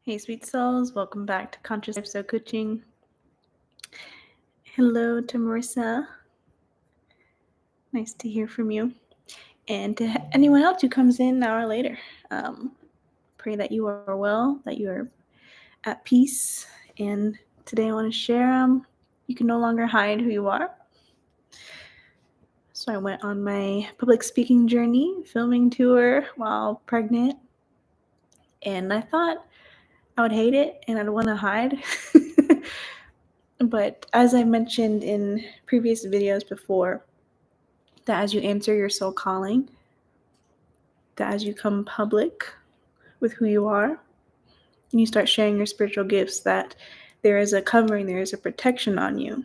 Hey, sweet souls, welcome back to Conscious Lifestyle Coaching. Hello to Marissa. Nice to hear from you. And to anyone else who comes in an hour later, pray that you are well, that you are at peace. And today I want to share you can no longer hide who you are. So I went on my public speaking journey, filming tour while pregnant. And I thought I would hate it and I'd want to hide. But as I mentioned in previous videos before, that as you answer your soul calling, that as you come public with who you are, and you start sharing your spiritual gifts, that there is a covering, there is a protection on you.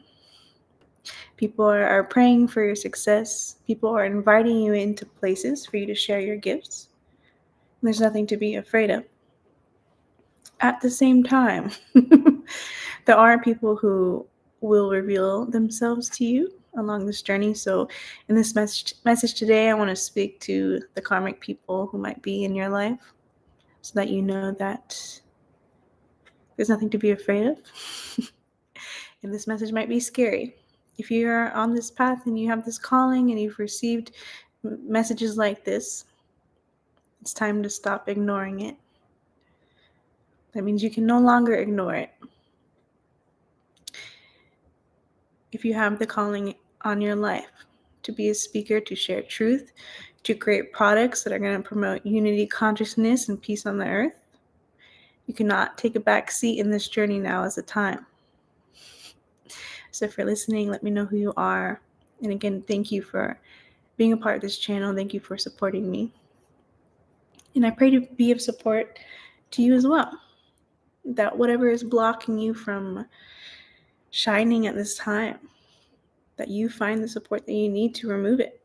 People are praying for your success. People are inviting you into places for you to share your gifts. And there's nothing to be afraid of. At the same time, there are people who will reveal themselves to you along this journey. So in this message today, I want to speak to the karmic people who might be in your life so that you know that there's nothing to be afraid of. And this message might be scary. If you're on this path and you have this calling and you've received messages like this, it's time to stop ignoring it. That means you can no longer ignore it. If you have the calling on your life to be a speaker, to share truth, to create products that are going to promote unity, consciousness, and peace on the earth, you cannot take a back seat in this journey. Now is the time. So if you're listening, let me know who you are. And again, thank you for being a part of this channel. Thank you for supporting me. And I pray to be of support to you as well. That whatever is blocking you from shining at this time, that you find the support that you need to remove it.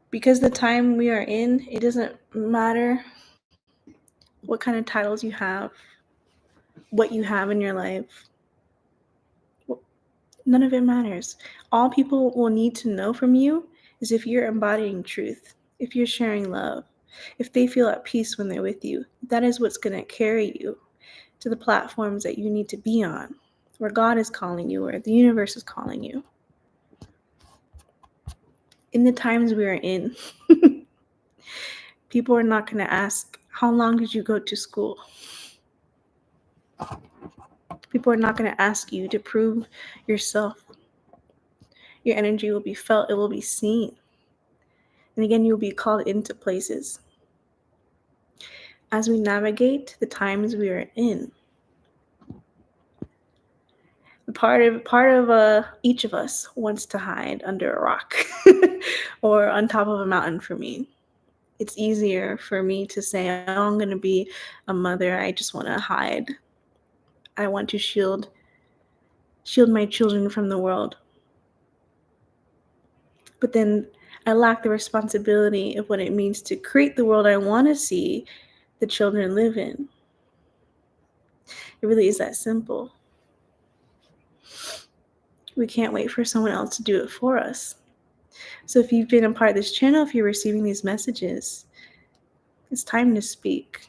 Because the time we are in, it doesn't matter what kind of titles you have, what you have in your life. None of it matters. All people will need to know from you is if you're embodying truth, if you're sharing love, if they feel at peace when they're with you. That is what's going to carry you to the platforms that you need to be on, where God is calling you, where the universe is calling you. In the times we are in, people are not going to ask, how long did you go to school? People are not going to ask you to prove yourself. Your energy will be felt. It will be seen. And again, you'll be called into places. As we navigate the times we are in, part of each of us wants to hide under a rock or on top of a mountain. For me, it's easier for me to say, oh, I'm going to be a mother. I just want to hide. I want to shield my children from the world. But then I lack the responsibility of what it means to create the world I want to see the children live in. It really is that simple. We can't wait for someone else to do it for us. So if you've been a part of this channel, if you're receiving these messages, it's time to speak.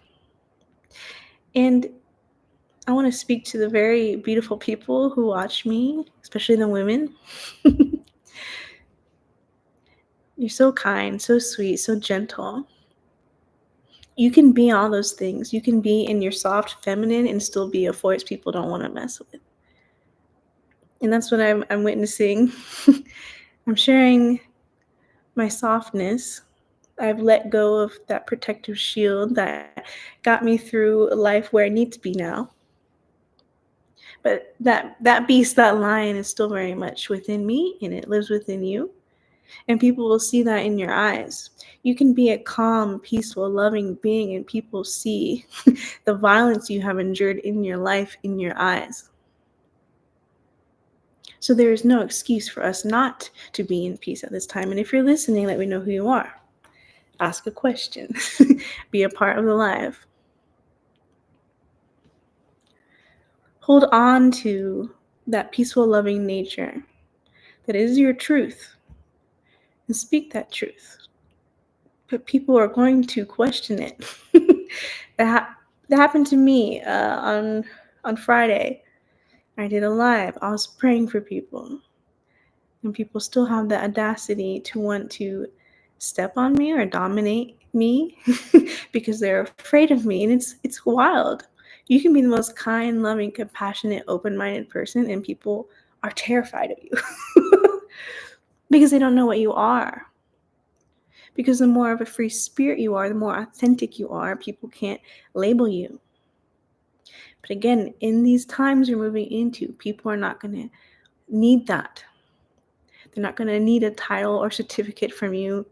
And I want to speak to the very beautiful people who watch me, especially the women. You're so kind, so sweet, so gentle. You can be all those things. You can be in your soft feminine and still be a force people don't want to mess with. And that's what I'm witnessing. I'm sharing my softness. I've let go of that protective shield that got me through life where I need to be now. But that beast, that lion is still very much within me, and it lives within you. And people will see that in your eyes. You can be a calm, peaceful, loving being, and people see the violence you have endured in your life in your eyes. So there is no excuse for us not to be in peace at this time. And if you're listening, let me know who you are. Ask a question. Be a part of the live. Hold on to that peaceful, loving nature that is your truth and speak that truth. But people are going to question it. That happened to me on Friday. I did a live. I was praying for people, and people still have the audacity to want to step on me or dominate me because they're afraid of me, and it's wild. You can be the most kind, loving, compassionate, open-minded person, and people are terrified of you because they don't know what you are. Because the more of a free spirit you are, the more authentic you are, people can't label you. But again, in these times you're moving into, people are not going to need that. They're not going to need a title or certificate from you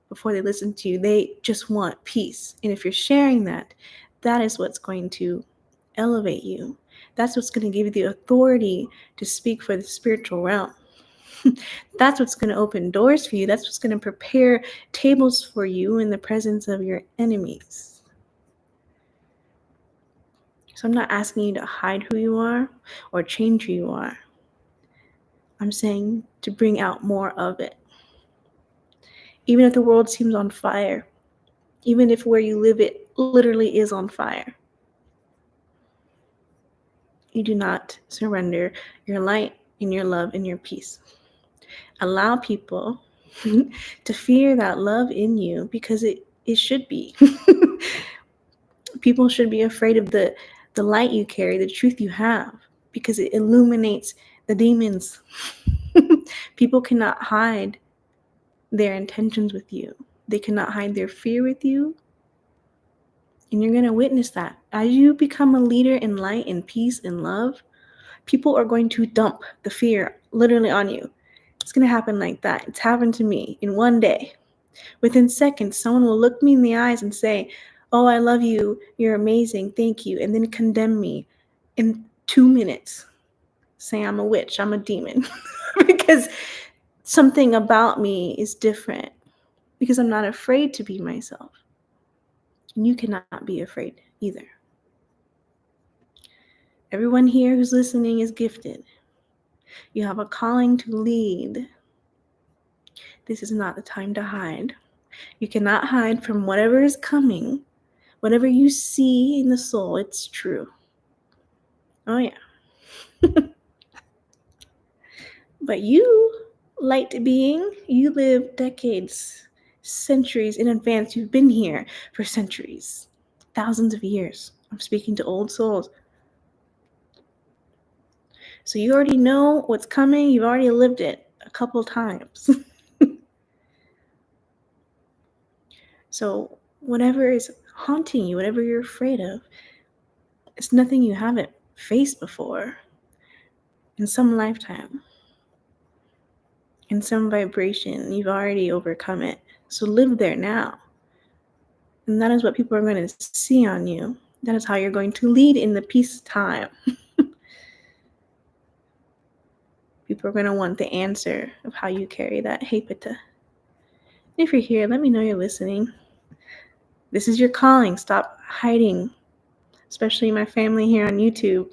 before they listen to you. They just want peace. And if you're sharing that, that is what's going to elevate you. That's what's going to give you the authority to speak for the spiritual realm. That's what's going to open doors for you. That's what's going to prepare tables for you in the presence of your enemies. So I'm not asking you to hide who you are or change who you are. I'm saying to bring out more of it. Even if the world seems on fire, even if where you live it literally is on fire, you do not surrender your light and your love and your peace. Allow people to fear that love in you because it should be. People should be afraid of the light you carry, the truth you have, because it illuminates the demons. People cannot hide their intentions with you. They cannot hide their fear with you. And you're going to witness that. As you become a leader in light and peace and love, people are going to dump the fear literally on you. It's going to happen like that. It's happened to me in one day. Within seconds, someone will look me in the eyes and say, "Oh, I love you. You're amazing. Thank you." And then condemn me in 2 minutes. Say I'm a witch. I'm a demon. Because something about me is different. Because I'm not afraid to be myself. And you cannot be afraid either. Everyone here who's listening is gifted. You have a calling to lead. This is not the time to hide. You cannot hide from whatever is coming. Whatever you see in the soul, it's true. Oh, yeah. But you, light being, you live decades, centuries in advance. You've been here for centuries, thousands of years. I'm speaking to old souls. So you already know what's coming. You've already lived it a couple times. So whatever is haunting you, whatever you're afraid of, it's nothing you haven't faced before in some lifetime. In some vibration, you've already overcome it. So live there now. And that is what people are going to see on you. That is how you're going to lead in the peace time. People are going to want the answer of how you carry that. Hey, Pita. If you're here, let me know you're listening. This is your calling. Stop hiding, especially my family here on YouTube.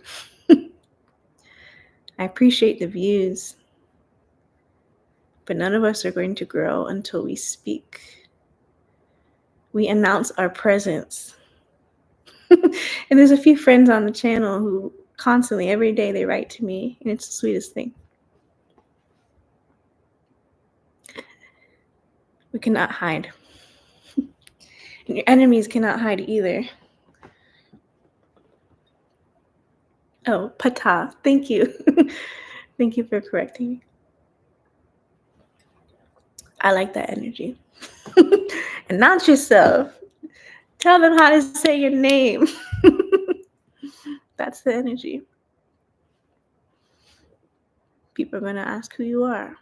I appreciate the views, but none of us are going to grow until we speak. We announce our presence. And there's a few friends on the channel who constantly, every day, they write to me, and it's the sweetest thing. We cannot hide. And your enemies cannot hide either. Oh, Pata, thank you. Thank you for correcting me. I like that energy. Announce yourself. Tell them how to say your name. That's the energy. People are going to ask who you are.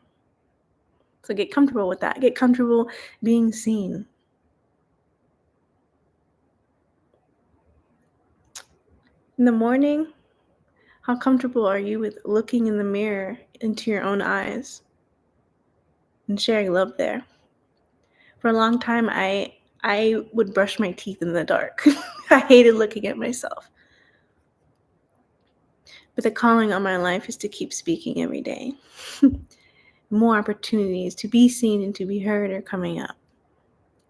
So get comfortable with that. Get comfortable being seen. In the morning, how comfortable are you with looking in the mirror into your own eyes and sharing love there? For a long time, I would brush my teeth in the dark. I hated looking at myself. But the calling on my life is to keep speaking every day. More opportunities to be seen and to be heard are coming up.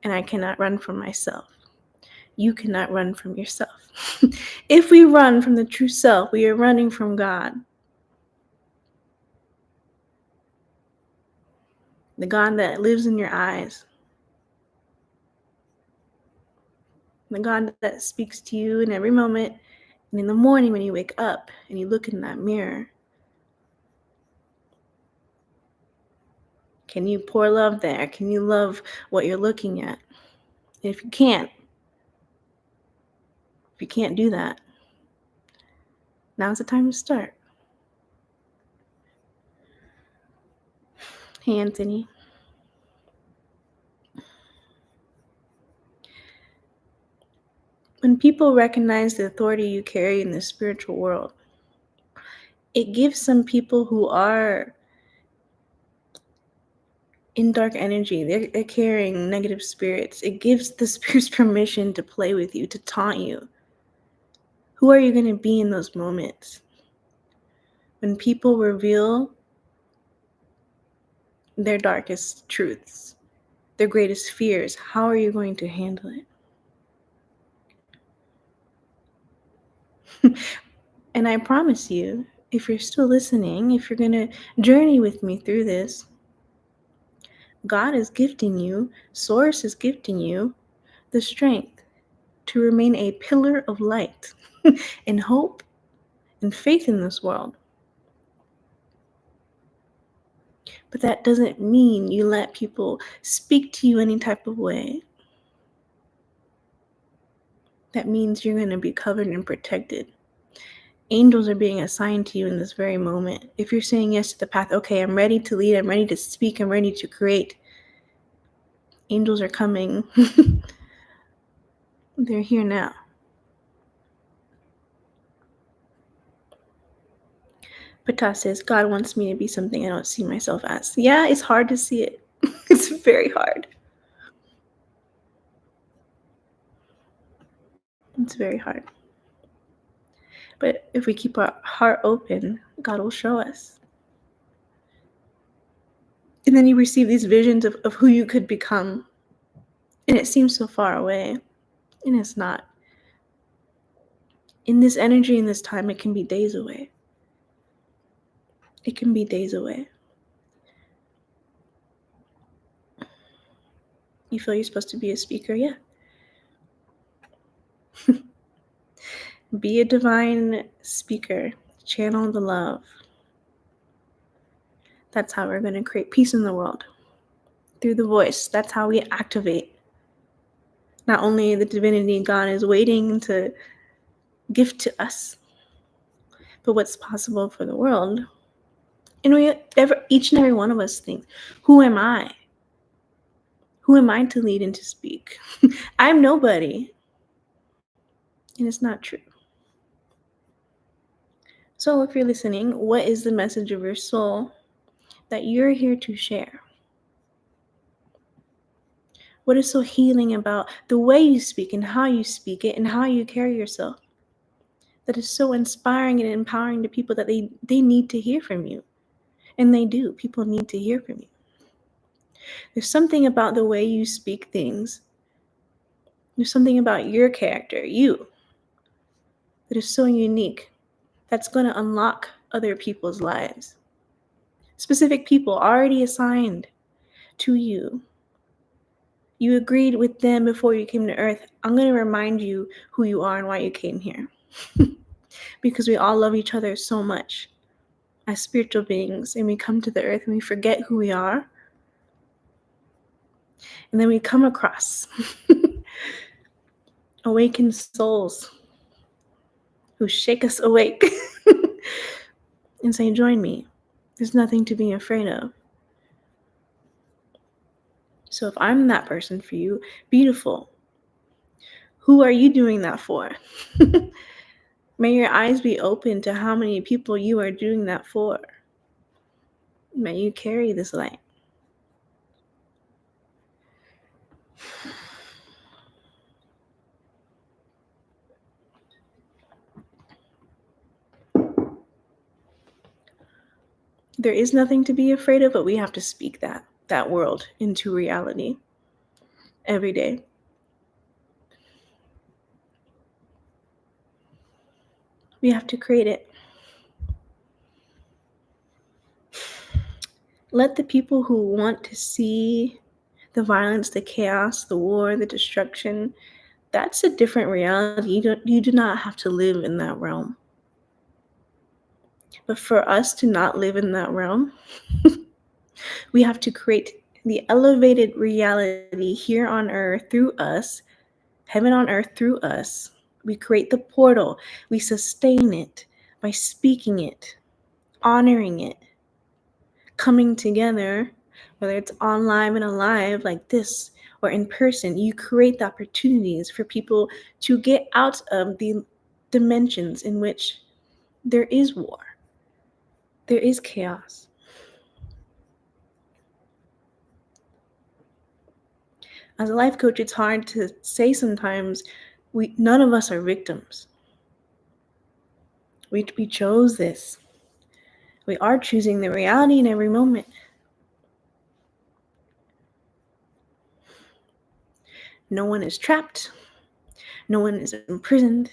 And I cannot run from myself. You cannot run from yourself. If we run from the true self, we are running from God. The God that lives in your eyes. The God that speaks to you in every moment. And in the morning when you wake up and you look in that mirror, can you pour love there? Can you love what you're looking at? And if you can't do that, now's the time to start. Hey, Anthony. When people recognize the authority you carry in the spiritual world, it gives some people who are in dark energy, they're carrying negative spirits. It gives the spirits permission to play with you, to taunt you. Who are you going to be in those moments? When people reveal their darkest truths, their greatest fears, how are you going to handle it? And I promise you, if you're still listening, if you're going to journey with me through this, God is gifting you, Source is gifting you the strength to remain a pillar of light and hope and faith in this world. But that doesn't mean you let people speak to you any type of way. That means you're going to be covered and protected. Angels are being assigned to you in this very moment. If you're saying yes to the path, okay, I'm ready to lead, I'm ready to speak, I'm ready to create. Angels are coming. They're here now. Pata says, God wants me to be something I don't see myself as. Yeah, it's hard to see it. It's very hard. It's very hard. But if we keep our heart open, God will show us. And then you receive these visions of who you could become. And it seems so far away. And it's not. In this energy, in this time, it can be days away. It can be days away. You feel you're supposed to be a speaker? Yeah. Be a divine speaker. Channel the love. That's how we're going to create peace in the world. Through the voice. That's how we activate. Not only the divinity God is waiting to gift to us, but what's possible for the world. And each and every one of us think, who am I? Who am I to lead and to speak? I'm nobody. And it's not true. So if you're listening, what is the message of your soul that you're here to share? What is so healing about the way you speak and how you speak it and how you carry yourself? That is so inspiring and empowering to people that they need to hear from you. And they do. People need to hear from you. There's something about the way you speak things. There's something about your character, you, that is so unique. That's going to unlock other people's lives. Specific people already assigned to you. You agreed with them before you came to earth. I'm going to remind you who you are and why you came here. Because we all love each other so much as spiritual beings, and we come to the earth and we forget who we are. And then we come across awakened souls who shake us awake and say, join me. There's nothing to be afraid of. So if I'm that person for you, beautiful. Who are you doing that for? May your eyes be open to how many people you are doing that for. May you carry this light. There is nothing to be afraid of, but we have to speak that world into reality every day. We have to create it. Let the people who want to see the violence, the chaos, the war, the destruction, that's a different reality. You do not have to live in that realm. But for us to not live in that realm, we have to create the elevated reality here on earth through us, heaven on earth through us. We create the portal. We sustain it by speaking it, honoring it, coming together, whether it's online and alive like this or in person. You create the opportunities for people to get out of the dimensions in which there is war, there is chaos. As a life coach, it's hard to say sometimes none of us are victims. We chose this. We are choosing the reality in every moment. No one is trapped. No one is imprisoned.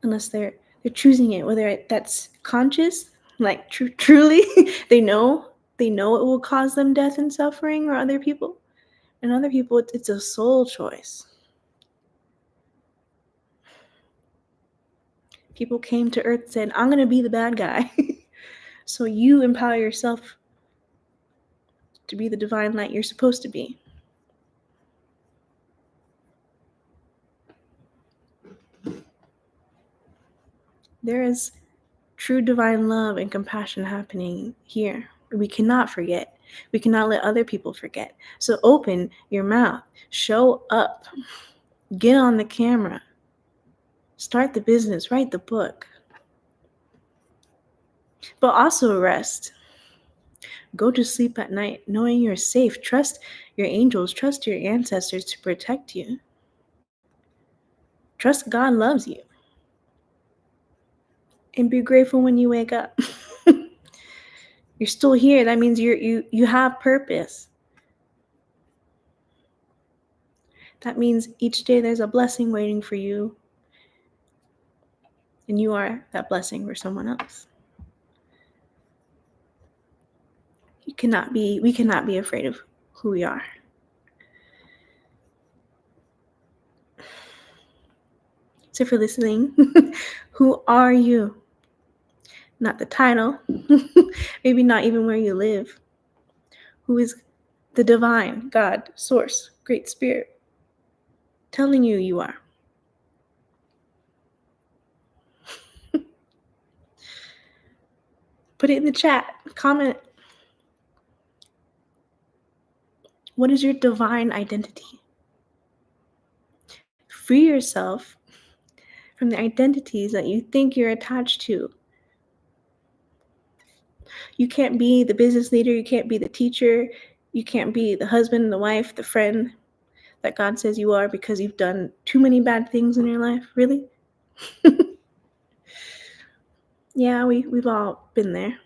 Unless they're choosing it, whether that's conscious, like truly, they know it will cause them death and suffering, or other people. And other people, it's a soul choice. People came to earth and said, I'm going to be the bad guy. So you empower yourself to be the divine light you're supposed to be. There is true divine love and compassion happening here. We cannot forget. We cannot let other people forget. So open your mouth. Show up. Get on the camera. Start the business. Write the book. But also rest. Go to sleep at night knowing you're safe. Trust your angels. Trust your ancestors to protect you. Trust God loves you. And be grateful when you wake up. You're still here. That means you have purpose. That means each day there's a blessing waiting for you. And you are that blessing for someone else. We cannot be afraid of who we are. So for listening, who are you? Not the title, maybe not even where you live. Who is the divine God, source, great spirit, telling you you are? Put it in the chat, comment. What is your divine identity? Free yourself from the identities that you think you're attached to. You can't be the business leader. You can't be the teacher. You can't be the husband, the wife, the friend that God says you are because you've done too many bad things in your life. Really? Yeah, we've all been there.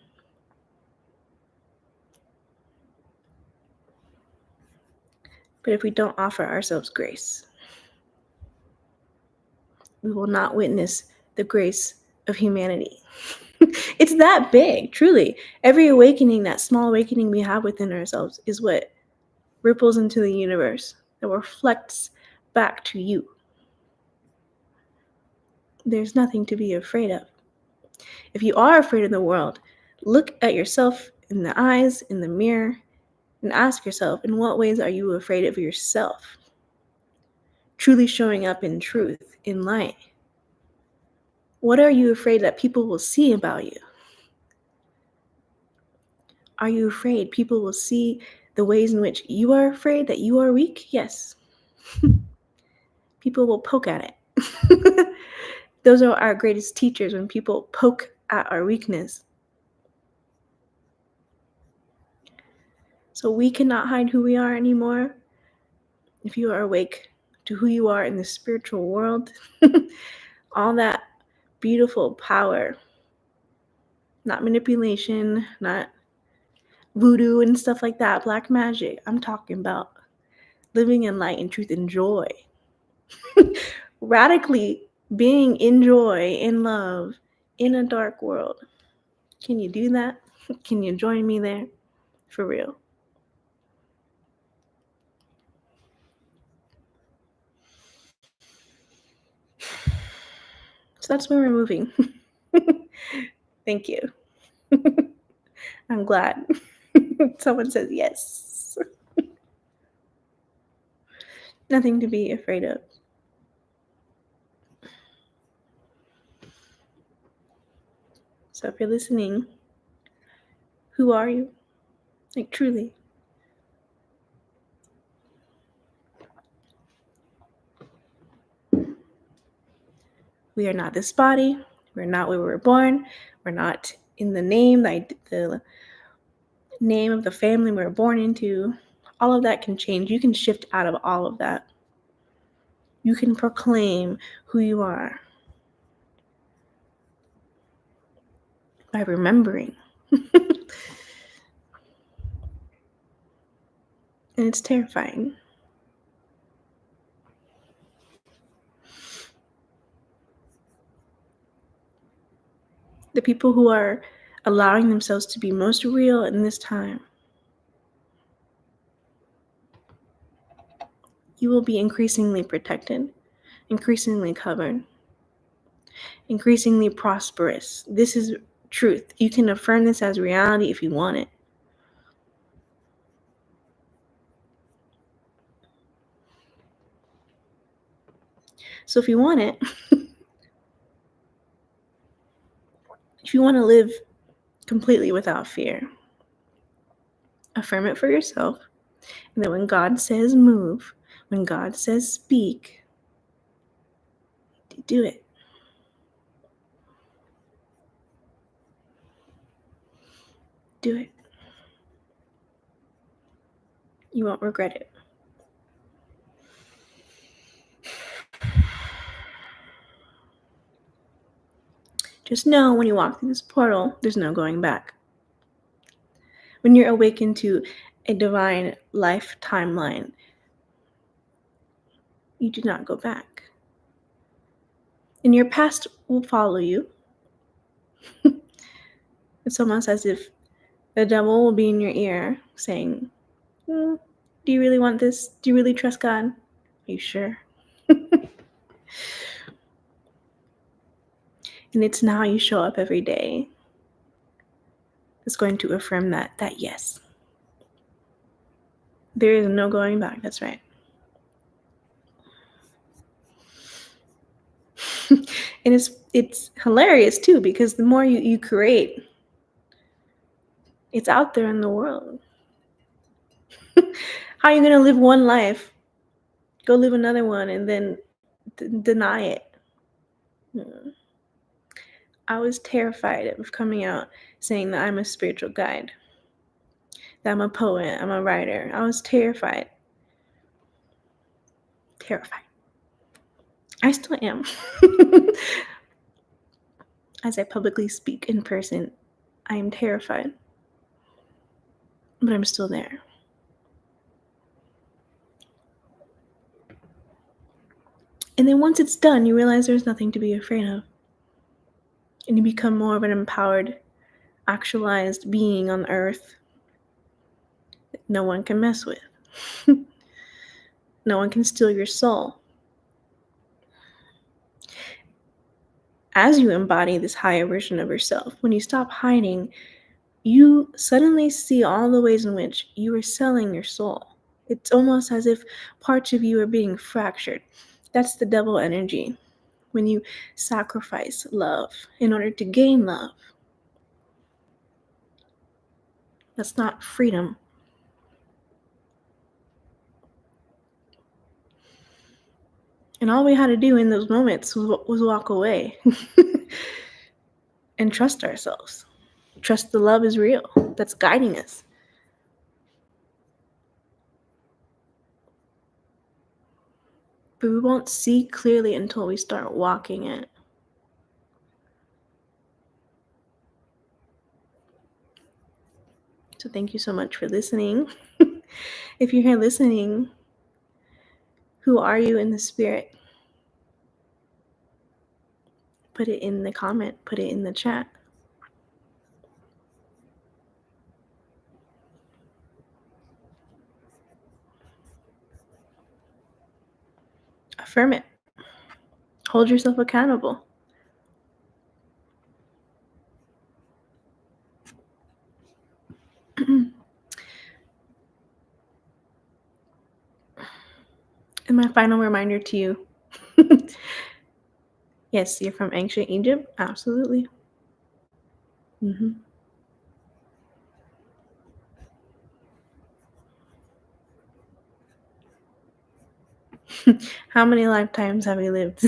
But if we don't offer ourselves grace, we will not witness the grace of humanity. It's that big, truly. Every awakening, that small awakening we have within ourselves, is what ripples into the universe, that reflects back to you. There's nothing to be afraid of. If you are afraid of the world, look at yourself in the eyes, in the mirror, and ask yourself, in what ways are you afraid of yourself? Truly showing up in truth, in light. What are you afraid that people will see about you? Are you afraid people will see the ways in which you are afraid that you are weak? Yes. People will poke at it. Those are our greatest teachers, when people poke at our weakness. So we cannot hide who we are anymore. If you are awake to who you are in the spiritual world, all that beautiful power, not manipulation, not voodoo and stuff like that, black magic. I'm talking about living in light and truth and joy. Radically being in joy, in love, in a dark world. Can you do that? Can you join me there? For real. So that's where we're moving. Thank you. I'm glad. Someone says yes. Nothing to be afraid of. So if you're listening, who are you? Like, truly. We are not this body. We're not where we were born. We're not in the name of the family we were born into. All of that can change. You can shift out of all of that. You can proclaim who you are by remembering. And it's terrifying. The people who are allowing themselves to be most real in this time, you will be increasingly protected, increasingly covered, increasingly prosperous. This is truth. You can affirm this as reality if you want it. So if you want it, if you want to live completely without fear, affirm it for yourself. And then when God says move, when God says speak, do it. Do it. You won't regret it. Just know when you walk through this portal, there's no going back. When you're awakened to a divine life timeline, you do not go back. And your past will follow you. It's almost as if the devil will be in your ear saying, do you really want this? Do you really trust God? Are you sure? And it's now you show up every day that's going to affirm that yes. There is no going back. That's right. And it's hilarious too, because the more you create, it's out there in the world. How are you going to live one life, go live another one, and then deny it? I was terrified of coming out saying that I'm a spiritual guide, that I'm a poet, I'm a writer. I was terrified. I still am. As I publicly speak in person, I am terrified. But I'm still there. And then once it's done, you realize there's nothing to be afraid of. And you become more of an empowered, actualized being on earth that no one can mess with. No one can steal your soul. As you embody this higher version of yourself, when you stop hiding, you suddenly see all the ways in which you are selling your soul. It's almost as if parts of you are being fractured. That's the devil energy. When you sacrifice love in order to gain love. That's not freedom. And all we had to do in those moments was walk away and trust ourselves. Trust the love is real. That's guiding us. But we won't see clearly until we start walking it. So thank you so much for listening. If you're here listening, who are you in the spirit? Put it in the comment, put it in the chat. Affirm it. Hold yourself accountable. And my final reminder to you. Yes, you're from ancient Egypt. Absolutely. Mm-hmm. How many lifetimes have we lived?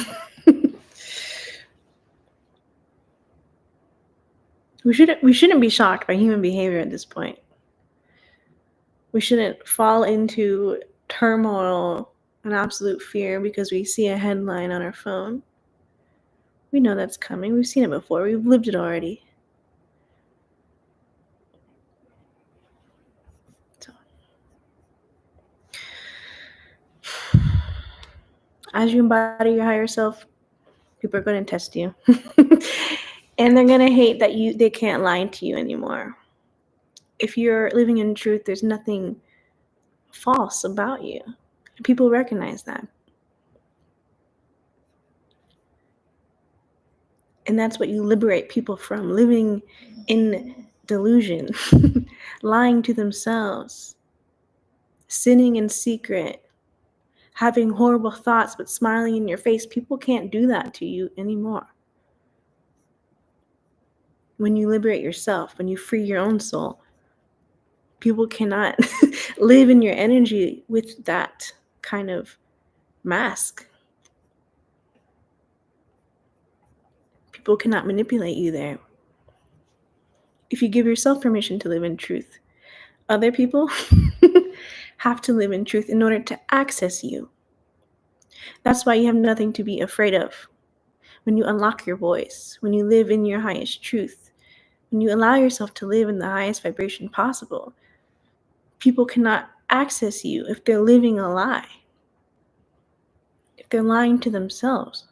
We shouldn't be shocked by human behavior at this point. We shouldn't fall into turmoil and absolute fear because we see a headline on our phone. We know that's coming. We've seen it before. We've lived it already. So, as you embody your higher self, people are going to test you. And they're going to hate that they can't lie to you anymore. If you're living in truth, there's nothing false about you. People recognize that. And that's what you liberate people from, living in delusion, lying to themselves, sinning in secret, having horrible thoughts but smiling in your face. People can't do that to you anymore. When you liberate yourself, when you free your own soul, people cannot live in your energy with that kind of mask. People cannot manipulate you there. If you give yourself permission to live in truth, other people have to live in truth in order to access you. That's why you have nothing to be afraid of. When you unlock your voice, when you live in your highest truth, when you allow yourself to live in the highest vibration possible, people cannot access you if they're living a lie. If they're lying to themselves.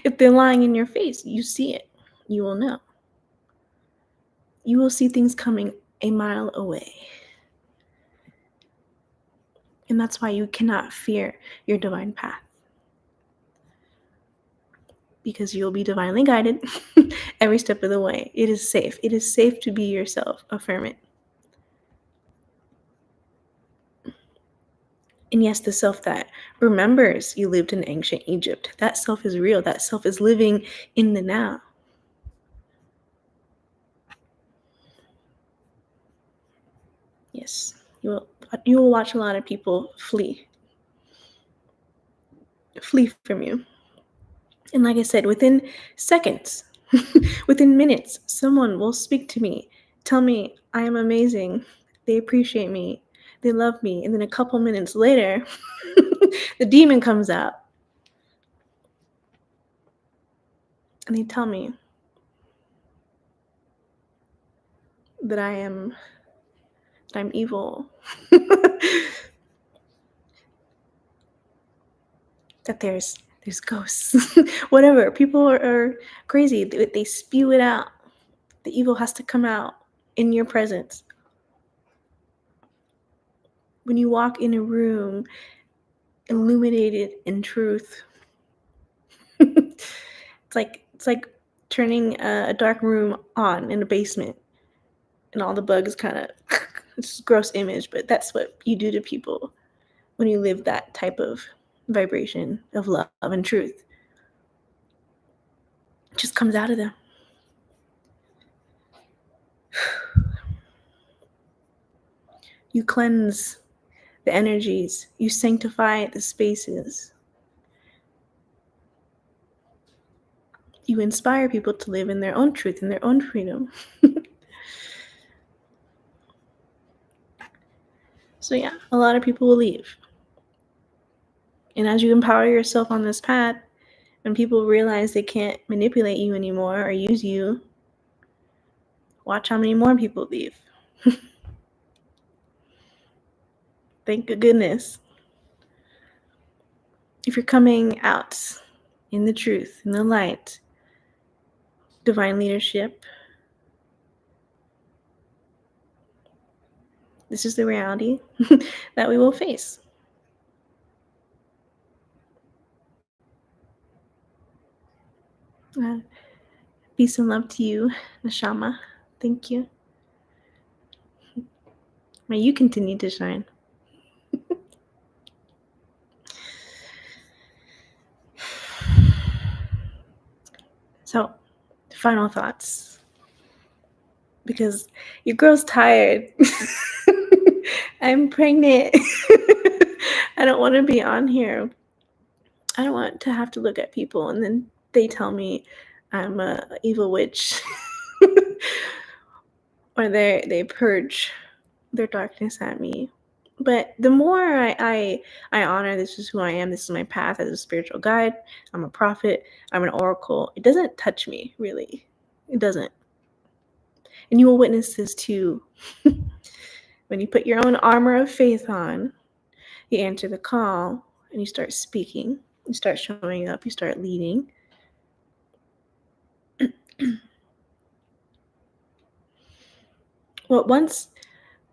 If they're lying in your face, you see it. You will know. You will see things coming a mile away. And that's why you cannot fear your divine path. Because you'll be divinely guided every step of the way. It is safe. It is safe to be yourself. Affirm it. And yes, the self that remembers you lived in ancient Egypt, that self is real. That self is living in the now. Yes, you will watch a lot of people flee from you. And like I said, within seconds, within minutes, someone will speak to me, tell me I am amazing, they appreciate me, they love me, and then a couple minutes later, the demon comes out. And they tell me that I'm evil. That there's ghosts. Whatever. People are crazy. They spew it out. The evil has to come out in your presence. When you walk in a room illuminated in truth, it's like turning a dark room on in a basement, and all the bugs kind of it's a gross image, but that's what you do to people when you live that type of vibration of love and truth. It just comes out of them. You cleanse the energies, you sanctify the spaces. You inspire people to live in their own truth, in their own freedom. So yeah, a lot of people will leave. And as you empower yourself on this path, when people realize they can't manipulate you anymore or use you, watch how many more people leave. Thank goodness. If you're coming out in the truth, in the light, divine leadership. This is the reality that we will face. Peace and love to you, Neshama. Thank you. May you continue to shine. So, final thoughts. Because your girl's tired. I'm pregnant. I don't want to be on here. I don't want to have to look at people and then they tell me I'm a evil witch. Or they purge their darkness at me. But the more I honor, this is who I am, this is my path as a spiritual guide, I'm a prophet, I'm an oracle, it doesn't touch me, really. It doesn't. And you will witness this too. When you put your own armor of faith on, you answer the call and you start speaking, you start showing up, you start leading. What once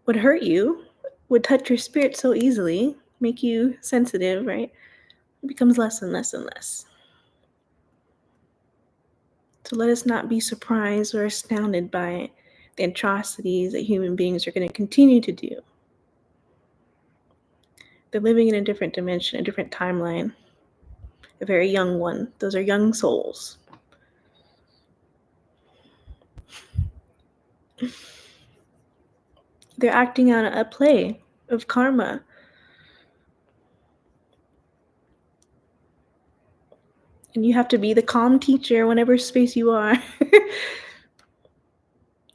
would hurt you, would touch your spirit so easily, make you sensitive, right? It becomes less and less and less. So let us not be surprised or astounded by the atrocities that human beings are going to continue to do. They're living in a different dimension, a different timeline, a very young one. Those are young souls. They're acting out a play of karma. And you have to be the calm teacher, whatever space you are.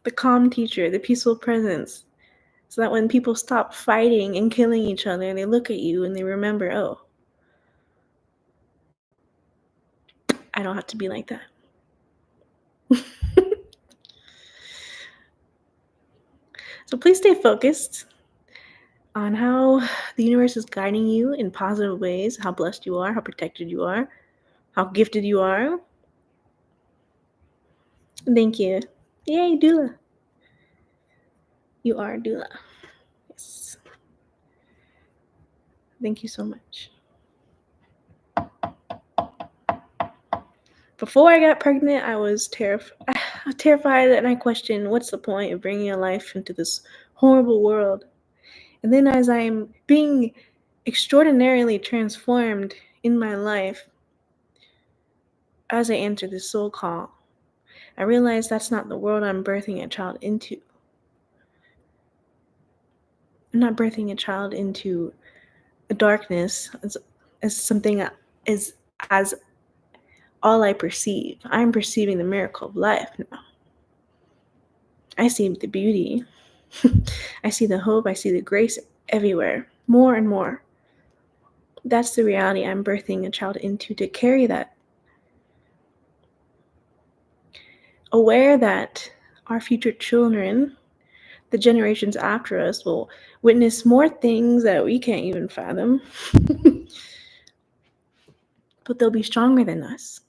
The calm teacher, the peaceful presence. So that when people stop fighting and killing each other, they look at you and they remember, oh, I don't have to be like that. So please stay focused on how the universe is guiding you in positive ways, how blessed you are, how protected you are, how gifted you are. Thank you. Yay, doula. You are a doula. Yes. Thank you so much. Before I got pregnant, I was terrified and I questioned, what's the point of bringing a life into this horrible world? And then as I'm being extraordinarily transformed in my life, as I enter this soul call, I realized that's not the world I'm birthing a child into. I'm not birthing a child into a darkness as something as all I perceive. I'm perceiving the miracle of life now. I see the beauty. I see the hope. I see the grace everywhere, more and more. That's the reality I'm birthing a child into, to carry that. Aware that our future children, the generations after us, will witness more things that we can't even fathom. But they'll be stronger than us.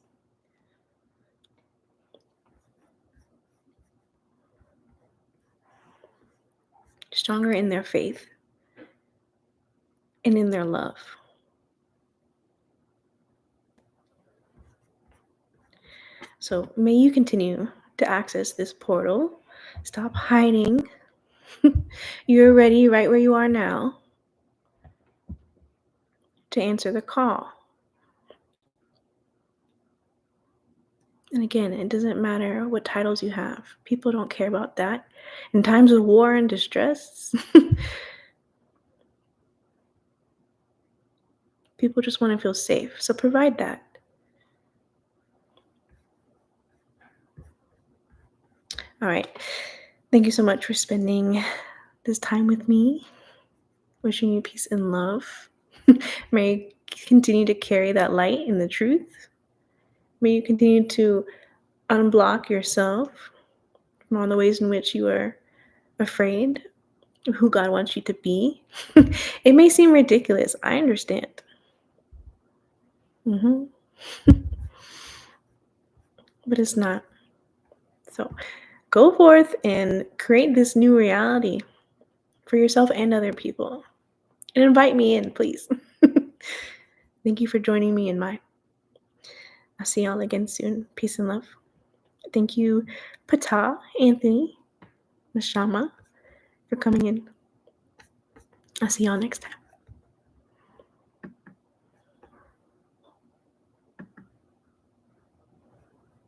Stronger in their faith and in their love. So may you continue to access this portal. Stop hiding. You're ready right where you are now to answer the call. And again, it doesn't matter what titles you have. People don't care about that. In times of war and distress, people just want to feel safe. So provide that. All right. Thank you so much for spending this time with me. Wishing you peace and love. May you continue to carry that light and the truth. May you continue to unblock yourself from all the ways in which you are afraid of who God wants you to be. It may seem ridiculous. I understand. But it's not. So go forth and create this new reality for yourself and other people. And invite me in, please. Thank you for joining me in mine. I'll see y'all again soon. Peace and love. Thank you, Pata, Anthony, Mashama, for coming in. I'll see y'all next time.